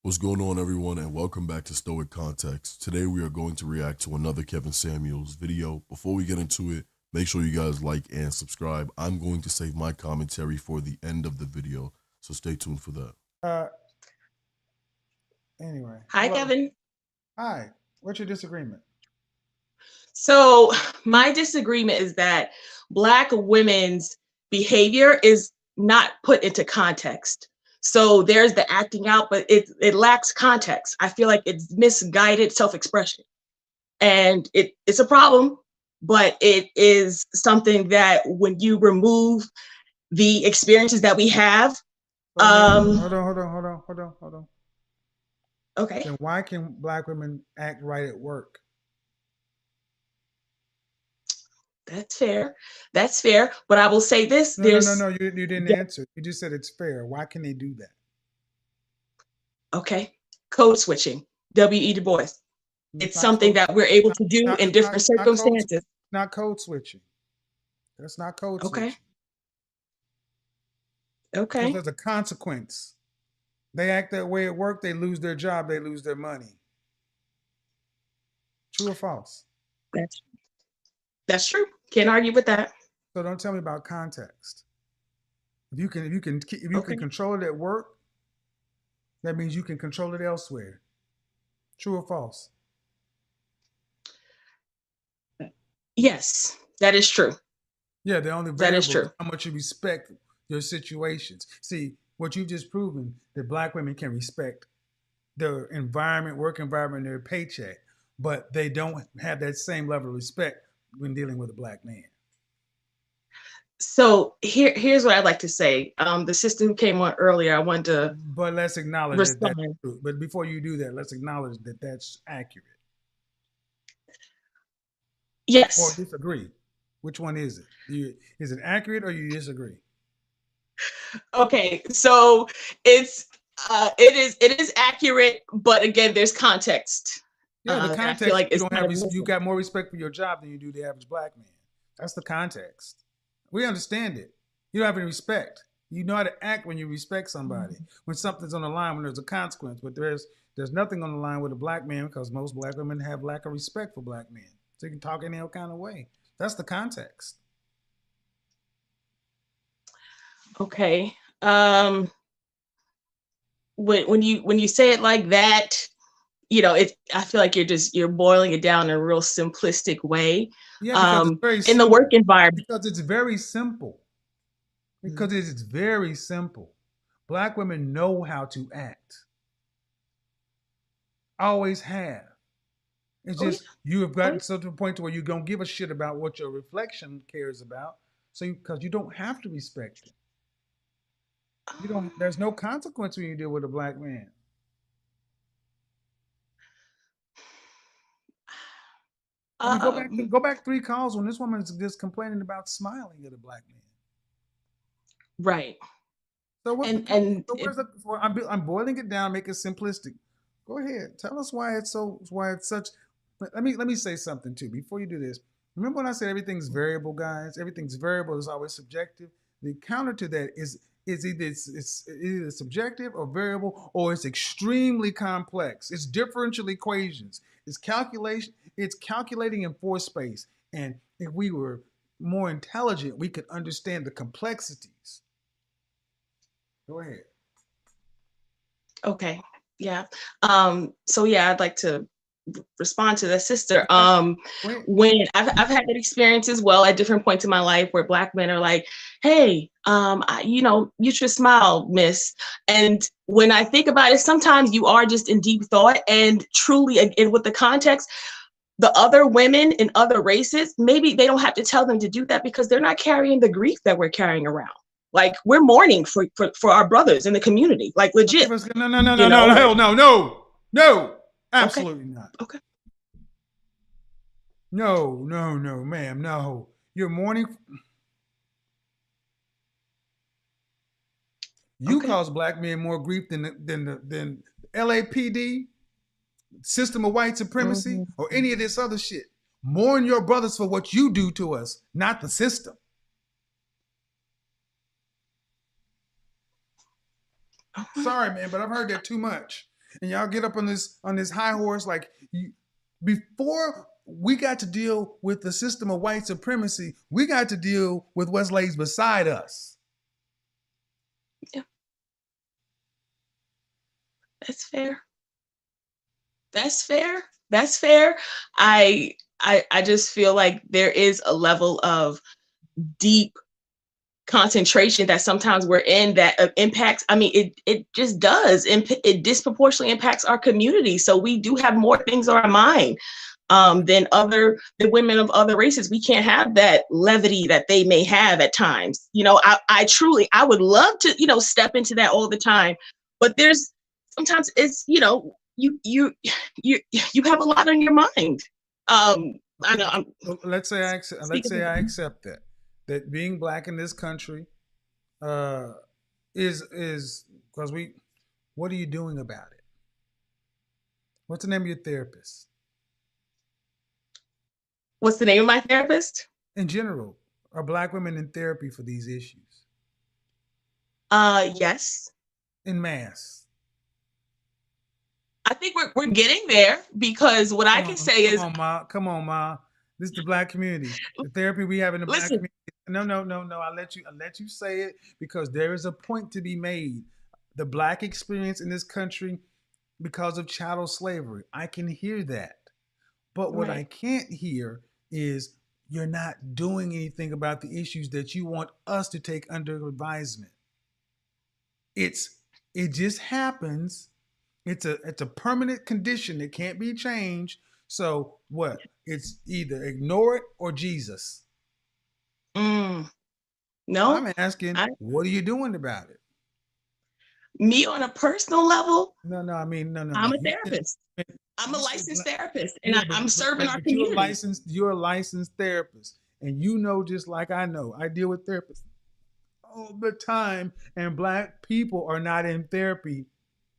What's going on, everyone, and welcome back to Stoic Context. Today we are going to react to another Kevin Samuels video. Before we get into it, make sure you guys like and subscribe. I'm going to save my commentary for the end of the video, so stay tuned for that. Uh, anyway. Hi, Hello. Kevin. Hi. What's your disagreement? So my disagreement is that Black women's behavior is not put into context. So there's the acting out, but it lacks context. I feel like it's misguided self-expression. And it's a problem, but it is something that when you remove the experiences that we have. Hold on. Okay. Then why can Black women act right at work? That's fair. That's fair. But I will say this. No. You didn't answer. You just said it's fair. Why can they do that? Okay. Code switching. W.E. Du Bois. It's something that we're able to do in different circumstances. Not code switching. That's not code switching. Okay. There's a consequence. They act that way at work, they lose their job, they lose their money. True or false? That's true. Can't argue with that. So don't tell me about context. If you can control it at work, that means you can control it elsewhere. True or false? Yes, that is true. Yeah, the only variable is how much you respect your situations. See, what you've just proven, that Black women can respect their environment, work environment, their paycheck, but they don't have that same level of respect when dealing with a Black man. So here's what I'd like to say. The sister who came on earlier, I wanted to. But let's acknowledge that that's true. But before you do that, let's acknowledge that that's accurate. Yes. Or disagree. Which one is it? Is it accurate or you disagree? Okay, so it is accurate, but again, there's context. Yeah, the context. I feel like you got more respect for your job than you do the average Black man. That's the context. We understand it. You don't have any respect. You know how to act when you respect somebody. When something's on the line, when there's a consequence. But there's nothing on the line with a Black man because most Black women have lack of respect for Black men. So you can talk any other kind of way. That's the context. Okay. When you say it like that, you know, I feel like you're boiling it down in a real simplistic way. Yeah, because it's very simple. In the work environment. Because it's very simple. Because it is very simple. Black women know how to act. Always have. It's just you have gotten to the point to where you don't give a shit about what your reflection cares about. So because you don't have to respect it. You don't. There's no consequence when you deal with a Black man. I mean, go back 3 calls when this woman is just complaining about smiling at a Black man. Right. So I'm boiling it down, make it simplistic. Go ahead, tell us why it's such. Let me say something too before you do this. Remember when I said everything's variable, guys? Everything's variable is always subjective. The counter to that is either subjective or variable, or it's extremely complex. It's differential equations. It's calculation. It's calculating in force space. And if we were more intelligent, we could understand the complexities. Go ahead. Okay. Yeah. So yeah, I'd like to respond to the sister. When I've had that experience as well at different points in my life where Black men are like, hey, you should smile, miss. And when I think about it, sometimes you are just in deep thought, and truly, and with the context, the other women in other races, maybe they don't have to tell them to do that because they're not carrying the grief that we're carrying around. Like, we're mourning for our brothers in the community, like legit. No, absolutely not. Okay. No, ma'am, no. You're mourning. You cause Black men more grief than LAPD, system of white supremacy, or any of this other shit. Mourn your brothers for what you do to us, not the system. Sorry, man, but I've heard that too much. And y'all get up on this high horse like before we got to deal with the system of white supremacy, we got to deal with what lays beside us. Yeah. That's fair. That's fair. That's fair. I just feel like there is a level of deep concentration that sometimes we're in that impacts. I mean, it just does. It disproportionately impacts our community. So we do have more things on our mind than the women of other races. We can't have that levity that they may have at times. You know, I would love to, you know, step into that all the time, but there's sometimes it's, you know, you have a lot on your mind. I know. Let's say I accept that being Black in this country is because what are you doing about it? What's the name of your therapist? What's the name of my therapist? In general, are Black women in therapy for these issues? Yes. En masse. I think we're getting there, because what I can say is, come on, Ma. This is the Black community. The therapy we have in the Black community. No. I'll let you say it, because there is a point to be made. The Black experience in this country, because of chattel slavery, I can hear that. But what I can't hear is you're not doing anything about the issues that you want us to take under advisement. It just happens. It's a permanent condition that can't be changed. So what? It's either ignore it or Jesus. No. I'm asking, what are you doing about it? Me on a personal level? No. I mean, no. I'm a therapist. I'm a licensed therapist, and I'm serving our community. You're a licensed therapist, and you know, just like I know, I deal with therapists all the time, and Black people are not in therapy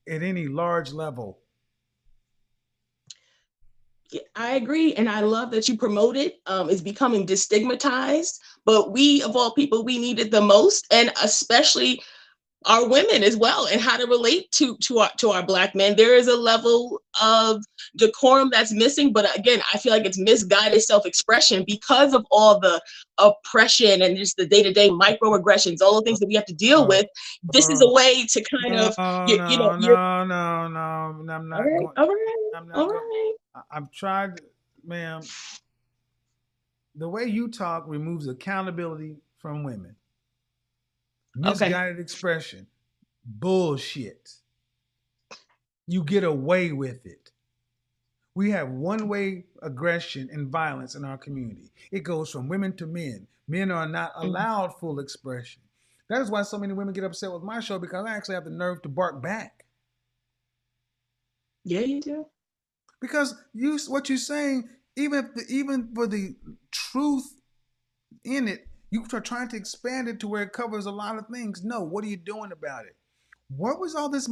at any large level. I agree, and I love that you promote it. It's becoming destigmatized, but we, of all people, we need it the most, and especially our women as well, and how to relate to our Black men. There is a level of decorum that's missing, but again, I feel like it's misguided self-expression because of all the oppression and just the day-to-day microaggressions, all the things that we have to deal with. This is a way to kind of, No. I'm not going. All right. I've tried, ma'am. The way you talk removes accountability from women. Misguided expression. Bullshit. You get away with it. We have one-way aggression and violence in our community. It goes from women to men. Men are not allowed full expression. That is why so many women get upset with my show, because I actually have the nerve to bark back. Yeah, you do. Because what you're saying, even for the truth in it, you are trying to expand it to where it covers a lot of things. No, what are you doing about it? Where was all this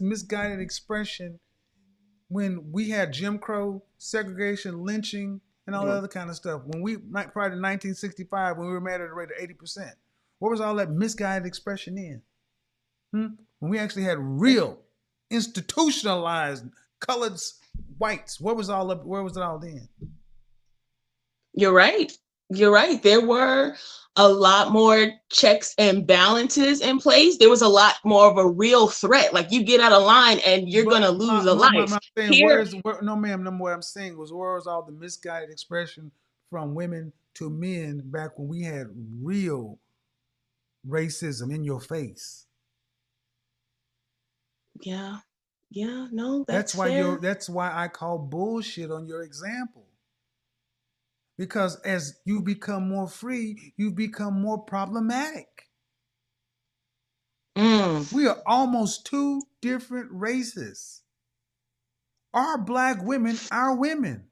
misguided expression when we had Jim Crow, segregation, lynching, and all that other kind of stuff? Prior to 1965, when we were mad at a rate of 80%, where was all that misguided expression in? When we actually had real, institutionalized colored whites, where was it all then? You're right. There were a lot more checks and balances in place. There was a lot more of a real threat. Like, you get out of line and you're going to lose a life. No, ma'am. What I'm saying was, where was all the misguided expression from women to men back when we had real racism in your face? Yeah. No, that's fair. That's why I call bullshit on your example. Because as you become more free, you become more problematic. We are almost two different races. Our Black women are women.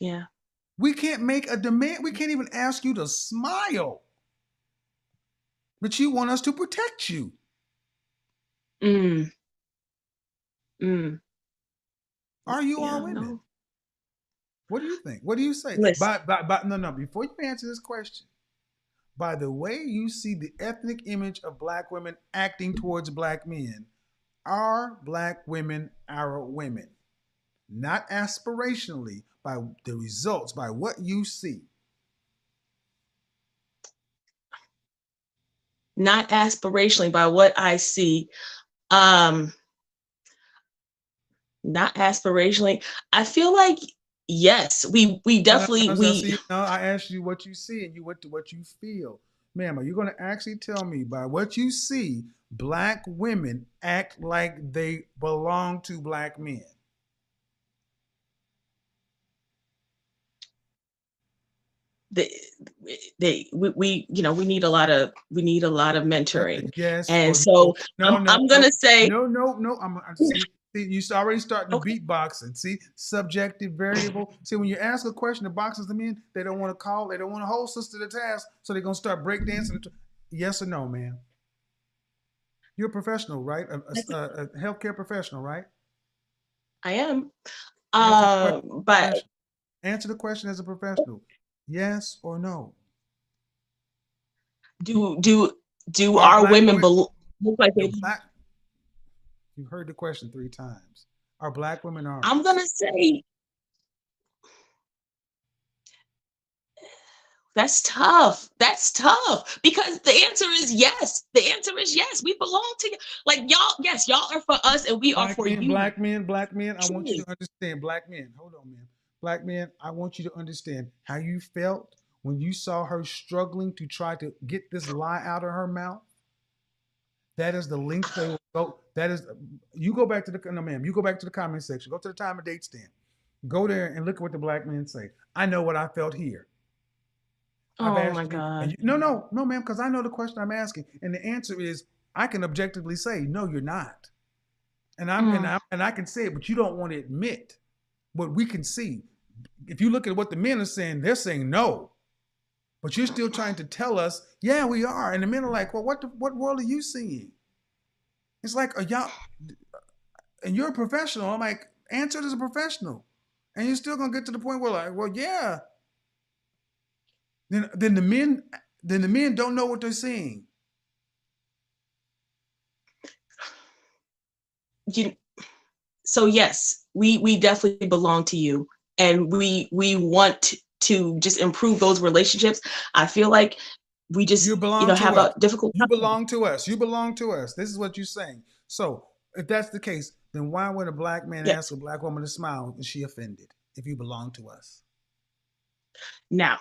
Yeah. We can't make a demand. We can't even ask you to smile. But you want us to protect you. Are you all women? No. What do you think? What do you say? No. Before you answer this question, by the way you see the ethnic image of Black women acting towards Black men, Are black women our women? Not aspirationally, by the results, by what you see. Not aspirationally, by what I see. Not aspirationally. I feel like yes, we definitely I asked you what you see, and you went to what you feel. Ma'am, are you going to actually tell me by what you see, black women act like they belong to black men? we we need a lot of mentoring. Yes And or so no? I'm gonna say no. I'm see. You already starting to beatboxing. See, subjective variable. See, when you ask a question, the boxes them in, they don't want to call, they don't want to hold sister to the task, so they're gonna start breakdancing. Yes or no, man? You're a professional, right? A healthcare professional, right? I am. But Answer the question as a professional. Yes or no? Do our women look like they? You've heard the question 3 times. Are black women ours? I'm gonna say that's tough. That's tough because the answer is yes. The answer is yes. We belong to like y'all. Yes, y'all are for us, and we are for you. Black men. I want you to understand. Black men. Hold on, man. Black men. I want you to understand how you felt when you saw her struggling to try to get this lie out of her mouth. That is the length they will go. That is, you go back to the, no ma'am, you go back to the comment section, go to the time and date stamp, go there and look at what the black men say. I know what I felt here. Oh my God. No, ma'am, because I know the question I'm asking. And the answer is, I can objectively say, no, you're not. And I can say it, but you don't want to admit what we can see. If you look at what the men are saying, they're saying no. But you're still trying to tell us, yeah, we are. And the men are like, well, what world are you seeing? It's like, y'all, and you're a professional. I'm like, answer it as a professional. And you're still gonna get to the point where like, well, yeah. Then the men don't know what they're seeing. So yes, we definitely belong to you, and we want to just improve those relationships. I feel like we just have a difficult. You belong to us. You belong to us. This is what you're saying. So if that's the case, then why would a black man ask a black woman to smile? Is she offended if you belong to us? Now,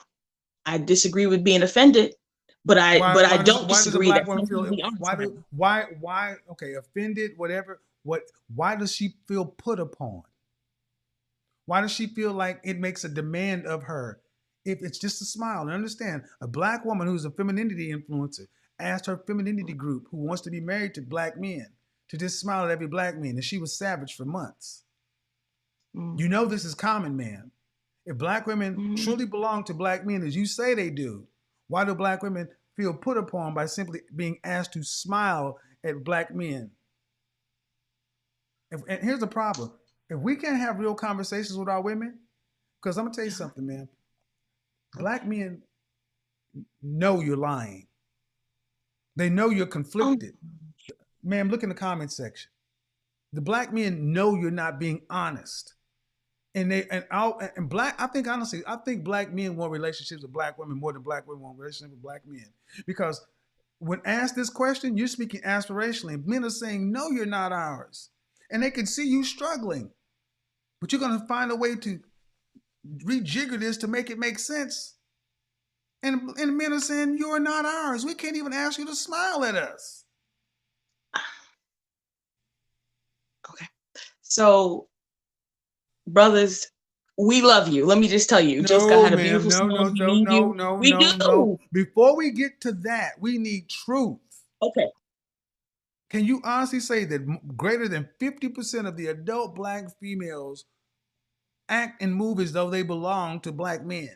I disagree with being offended, but I don't disagree that why okay, offended, whatever. Why does she feel put upon? Why does she feel like it makes a demand of her? If it's just a smile, and understand, a black woman who's a femininity influencer asked her femininity group who wants to be married to black men to just smile at every black man, and she was savage for months. You know this is common, man. If black women truly belong to black men as you say they do, why do black women feel put upon by simply being asked to smile at black men? And here's the problem. If we can't have real conversations with our women, because I'm going to tell you something, man. Black men know you're lying. They know you're conflicted. Ma'am, look in the comment section. The black men know you're not being honest. I think black men want relationships with black women more than black women want relationships with black men. Because when asked this question, you're speaking aspirationally. Men are saying, no, you're not ours. And they can see you struggling. But you're going to find a way to rejigger this to make it make sense. And men are saying, you're not ours. We can't even ask you to smile at us. Okay. So, brothers, we love you. Let me just tell you. Jessica had a beautiful smile. No. Before we get to that, we need truth. Okay. Can you honestly say that greater than 50% of the adult black females act and move as though they belong to black men?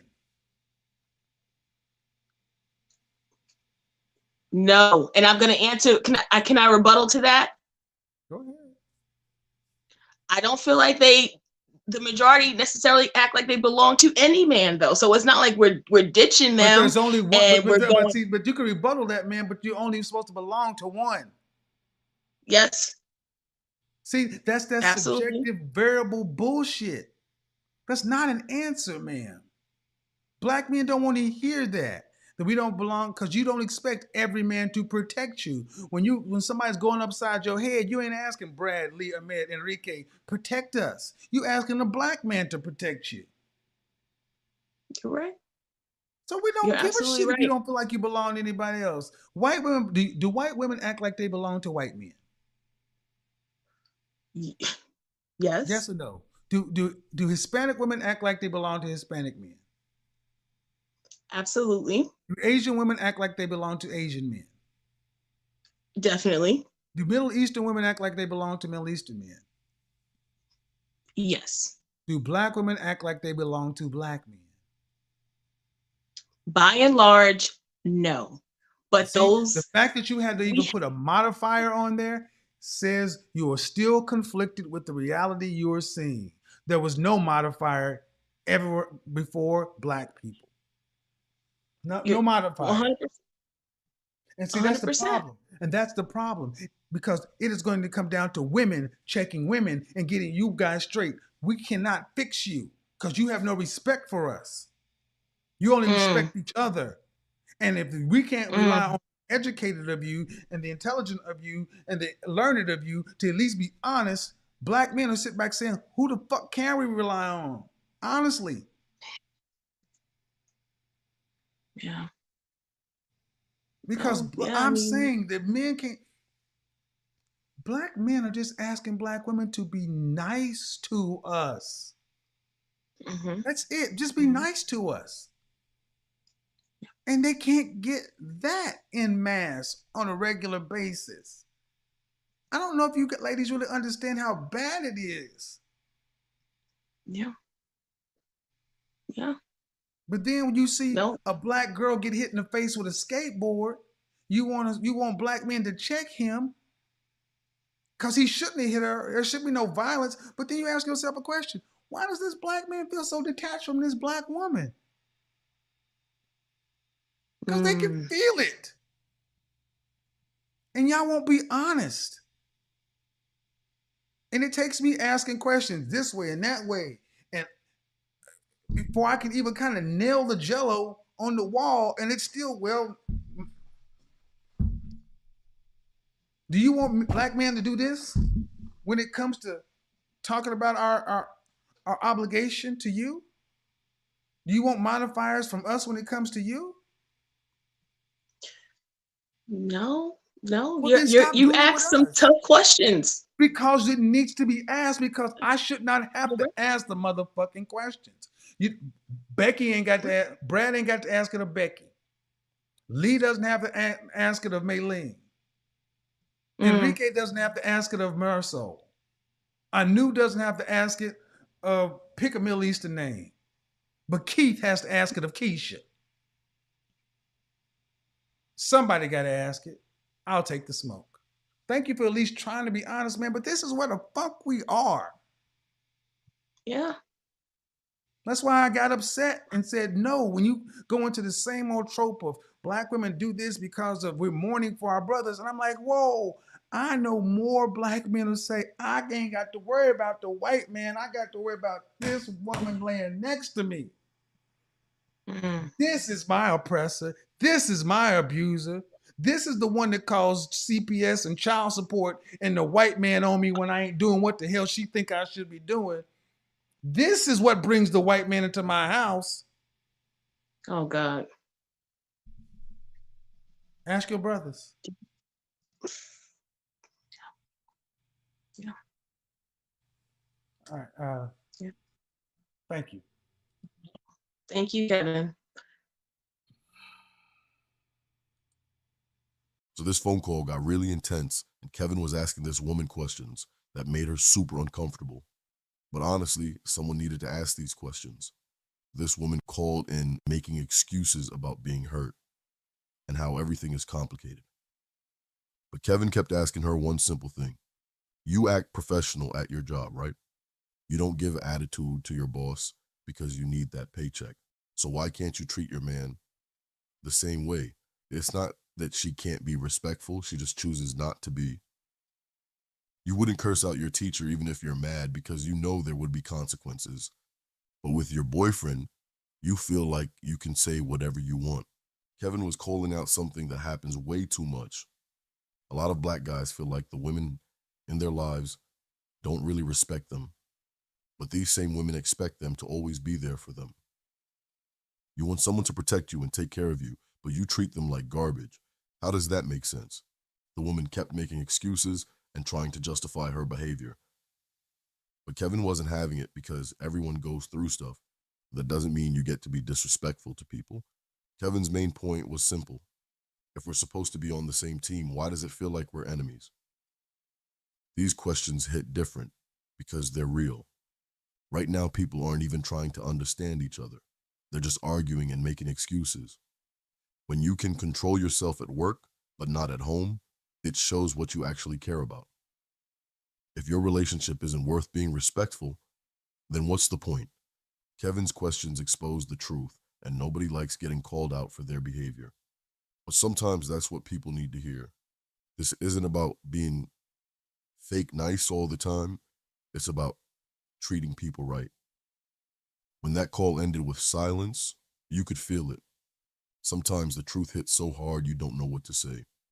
No. And I'm going to answer. Can I rebuttal to that? Go ahead. I don't feel like the majority necessarily act like they belong to any man, though. So it's not like we're ditching them. But there's only one. But you can rebuttal that, man. But you're only supposed to belong to one. Yes. See, that's that Absolutely. subjective variable bullshit. That's not an answer, man. Black men don't want to hear that we don't belong, because you don't expect every man to protect you. When somebody's going upside your head, you ain't asking Brad, Lee, Ahmed, Enrique, protect us. You asking a black man to protect you. You're right. So we don't You're give a absolutely shit if you right. don't feel like you belong to anybody else. White women, do white women act like they belong to white men? Yes. Yes or no? Do Hispanic women act like they belong to Hispanic men? Absolutely. Do Asian women act like they belong to Asian men? Definitely. Do Middle Eastern women act like they belong to Middle Eastern men? Yes. Do black women act like they belong to black men? By and large, no. But See, the those fact that you had to even put a modifier on there says you are still conflicted with the reality you are seeing. There was no modifier ever before black people. No, you're no modifier. 100%. And see, that's the problem. And that's the problem, because it is going to come down to women checking women and getting you guys straight. We cannot fix you because you have no respect for us. You only respect each other. And if we can't rely on the educated of you and the intelligent of you and the learned of you to at least be honest, black men will sit back saying, who the fuck can we rely on? Honestly. Yeah. Because I'm saying that men can't. Black men are just asking black women to be nice to us. That's it. Just be nice to us. And they can't get that in mass on a regular basis. I don't know if you ladies really understand how bad it is. Yeah. Yeah. But then when you see a black girl get hit in the face with a skateboard, you want black men to check him because he shouldn't have hit her. There should be no violence. But then you ask yourself a question: why does this black man feel so detached from this black woman? Because they can feel it. And y'all won't be honest. And it takes me asking questions this way and that way. And before I can even kind of nail the jello on the wall, and it's still, well, do you want black men to do this when it comes to talking about our obligation to you? Do you want modifiers from us when it comes to you? No. Well, You ask some tough questions. Because it needs to be asked, because I should not have to ask the motherfucking questions. Becky ain't got to ask, Brad ain't got to ask it of Becky. Lee doesn't have to ask it of Maylene. Enrique doesn't have to ask it of Marisol. Anu doesn't have to ask it of pick a Middle Eastern name. But Keith has to ask it of Keisha. Somebody got to ask it. I'll take the smoke. Thank you for at least trying to be honest, man. But this is where the fuck we are. Yeah. That's why I got upset and said, no, when you go into the same old trope of black women do this because of we're mourning for our brothers. And I'm like, whoa, I know more black men who say, I ain't got to worry about the white man. I got to worry about this woman laying next to me. This is my oppressor. This is my abuser. This is the one that calls CPS and child support and the white man on me when I ain't doing what the hell she think I should be doing. This is what brings the white man into my house. Oh, God. Ask your brothers. Yeah. All right. Yeah. Thank you. Thank you, Kevin. So this phone call got really intense, and Kevin was asking this woman questions that made her super uncomfortable. But honestly, someone needed to ask these questions. This woman called in making excuses about being hurt and how everything is complicated. But Kevin kept asking her one simple thing. You act professional at your job, right? You don't give attitude to your boss because you need that paycheck. So why can't you treat your man the same way? It's not that she can't be respectful. She just chooses not to be. You wouldn't curse out your teacher even if you're mad because you know there would be consequences. But with your boyfriend, you feel like you can say whatever you want. Kevin was calling out something that happens way too much. A lot of black guys feel like the women in their lives don't really respect them, but these same women expect them to always be there for them. You want someone to protect you and take care of you, but you treat them like garbage. How does that make sense? The woman kept making excuses and trying to justify her behavior. But Kevin wasn't having it because everyone goes through stuff. That doesn't mean you get to be disrespectful to people. Kevin's main point was simple. If we're supposed to be on the same team, why does it feel like we're enemies? These questions hit different because they're real. Right now, people aren't even trying to understand each other. They're just arguing and making excuses. When you can control yourself at work, but not at home, it shows what you actually care about. If your relationship isn't worth being respectful, then what's the point? Kevin's questions expose the truth, and nobody likes getting called out for their behavior. But sometimes that's what people need to hear. This isn't about being fake nice all the time. It's about treating people right. When that call ended with silence, you could feel it. Sometimes the truth hits so hard you don't know what to say.